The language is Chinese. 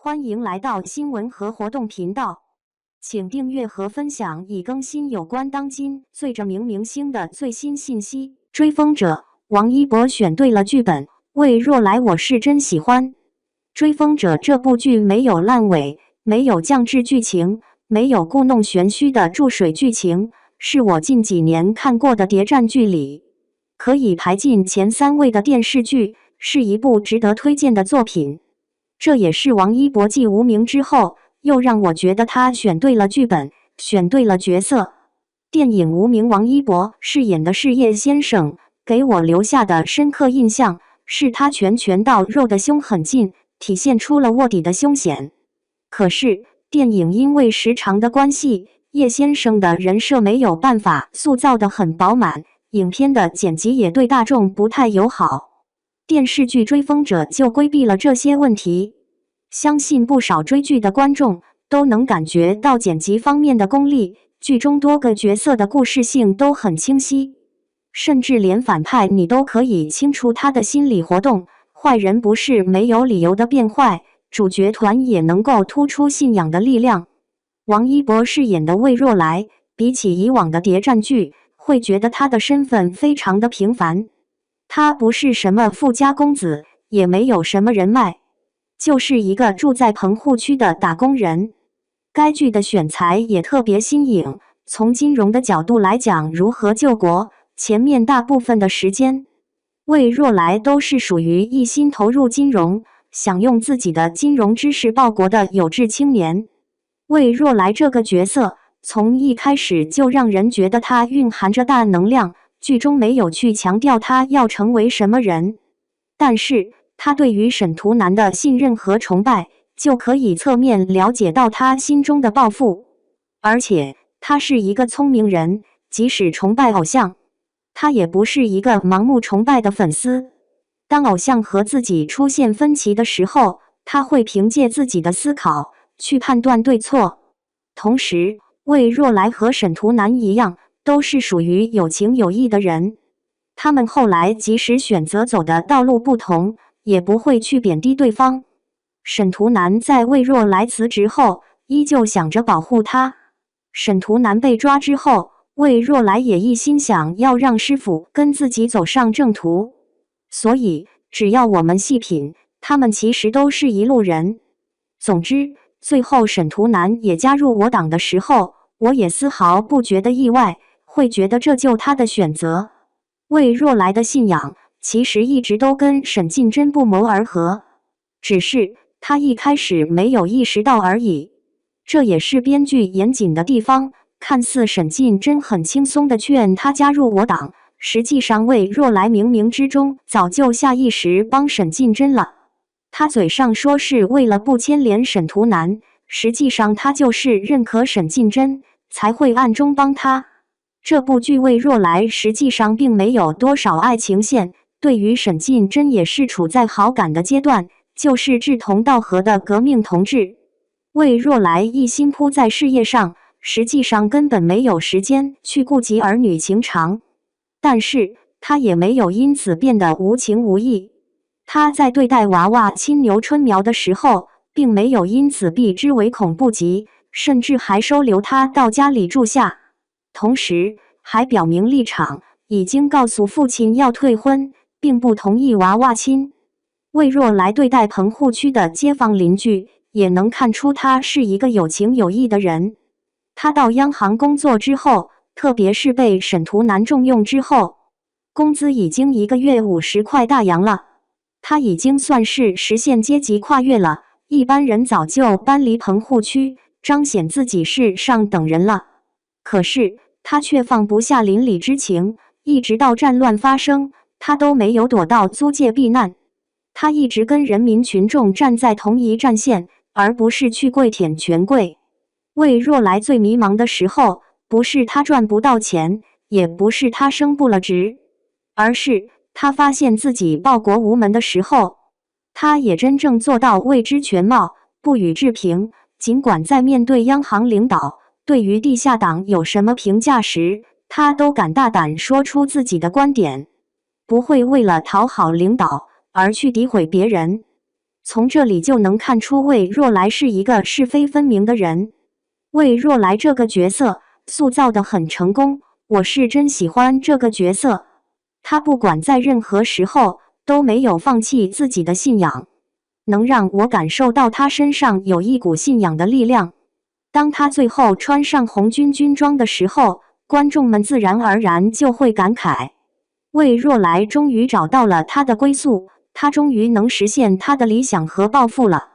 欢迎来到新闻和活动频道，请订阅和分享已更新有关当今最着名明星的最新信息。追风者，王一博选对了剧本，魏若来我是真喜欢。追风者这部剧没有烂尾，没有降智剧情，没有故弄玄虚的注水剧情，是我近几年看过的谍战剧里可以排进前3位的电视剧，是一部值得推荐的作品。这也是王一博继《无名》之后，又让我觉得他选对了剧本，选对了角色。电影《无名》，王一博饰演的是叶先生，给我留下的深刻印象是他拳到肉的凶狠劲，体现出了卧底的凶险。可是，电影因为时长的关系，叶先生的人设没有办法塑造得很饱满，影片的剪辑也对大众不太友好。电视剧《追风者》就规避了这些问题，相信不少追剧的观众都能感觉到剪辑方面的功力，剧中多个角色的故事性都很清晰，甚至连反派你都可以清楚他的心理活动，坏人不是没有理由的变坏，主角团也能够突出信仰的力量。王一博饰演的魏若来，比起以往的谍战剧，会觉得他的身份非常的平凡。他不是什么富家公子，也没有什么人脉，就是一个住在棚户区的打工人。该剧的选材也特别新颖，从金融的角度来讲如何救国，前面大部分的时间，魏若来都是属于一心投入金融，想用自己的金融知识报国的有志青年。魏若来这个角色，从一开始就让人觉得他蕴含着大能量，剧中没有去强调他要成为什么人，但是他对于沈图南的信任和崇拜，就可以侧面了解到他心中的抱负。而且他是一个聪明人，即使崇拜偶像，他也不是一个盲目崇拜的粉丝。当偶像和自己出现分歧的时候，他会凭借自己的思考去判断对错。同时，魏若来和沈图南一样，都是属于有情有义的人。他们后来即使选择走的道路不同，也不会去贬低对方。沈图南在魏若来辞职后，依旧想着保护他。沈图南被抓之后，魏若来也一心想要让师傅跟自己走上正途。所以，只要我们细品，他们其实都是一路人。总之，最后沈图南也加入我党的时候，我也丝毫不觉得意外，会觉得这就他的选择。魏若来的信仰其实一直都跟沈近珍不谋而合，只是他一开始没有意识到而已。这也是编剧严谨的地方，看似沈近珍很轻松地劝他加入我党，实际上魏若来冥冥之中早就下意识帮沈近珍了。他嘴上说是为了不牵连沈图南，实际上他就是认可沈近珍，才会暗中帮他。这部剧魏若来实际上并没有多少爱情线，对于沈近珍也是处在好感的阶段，就是志同道合的革命同志。魏若来一心扑在事业上，实际上根本没有时间去顾及儿女情长，但是他也没有因此变得无情无义。他在对待娃娃亲牛春苗的时候，并没有因此避之唯恐不及，甚至还收留他到家里住下，同时还表明立场，已经告诉父亲要退婚，并不同意娃娃亲。魏若来对待棚户区的街坊邻居，也能看出他是一个有情有义的人。他到央行工作之后，特别是被沈图南重用之后，工资已经1个月50块大洋了，他已经算是实现阶级跨越了，一般人早就搬离棚户区，彰显自己是上等人了。可是他却放不下邻里之情，一直到战乱发生，他都没有躲到租界避难。他一直跟人民群众站在同一战线，而不是去跪舔权贵。魏若来最迷茫的时候，不是他赚不到钱，也不是他升不了职，而是他发现自己报国无门的时候。他也真正做到未知全貌，不予置评。尽管在面对央行领导对于地下党有什么评价时，他都敢大胆说出自己的观点，不会为了讨好领导而去诋毁别人。从这里就能看出魏若来是一个是非分明的人。魏若来这个角色塑造得很成功，我是真喜欢这个角色。他不管在任何时候都没有放弃自己的信仰，能让我感受到他身上有一股信仰的力量。当他最后穿上红军军装的时候，观众们自然而然就会感慨，魏若来终于找到了他的归宿，他终于能实现他的理想和抱负了。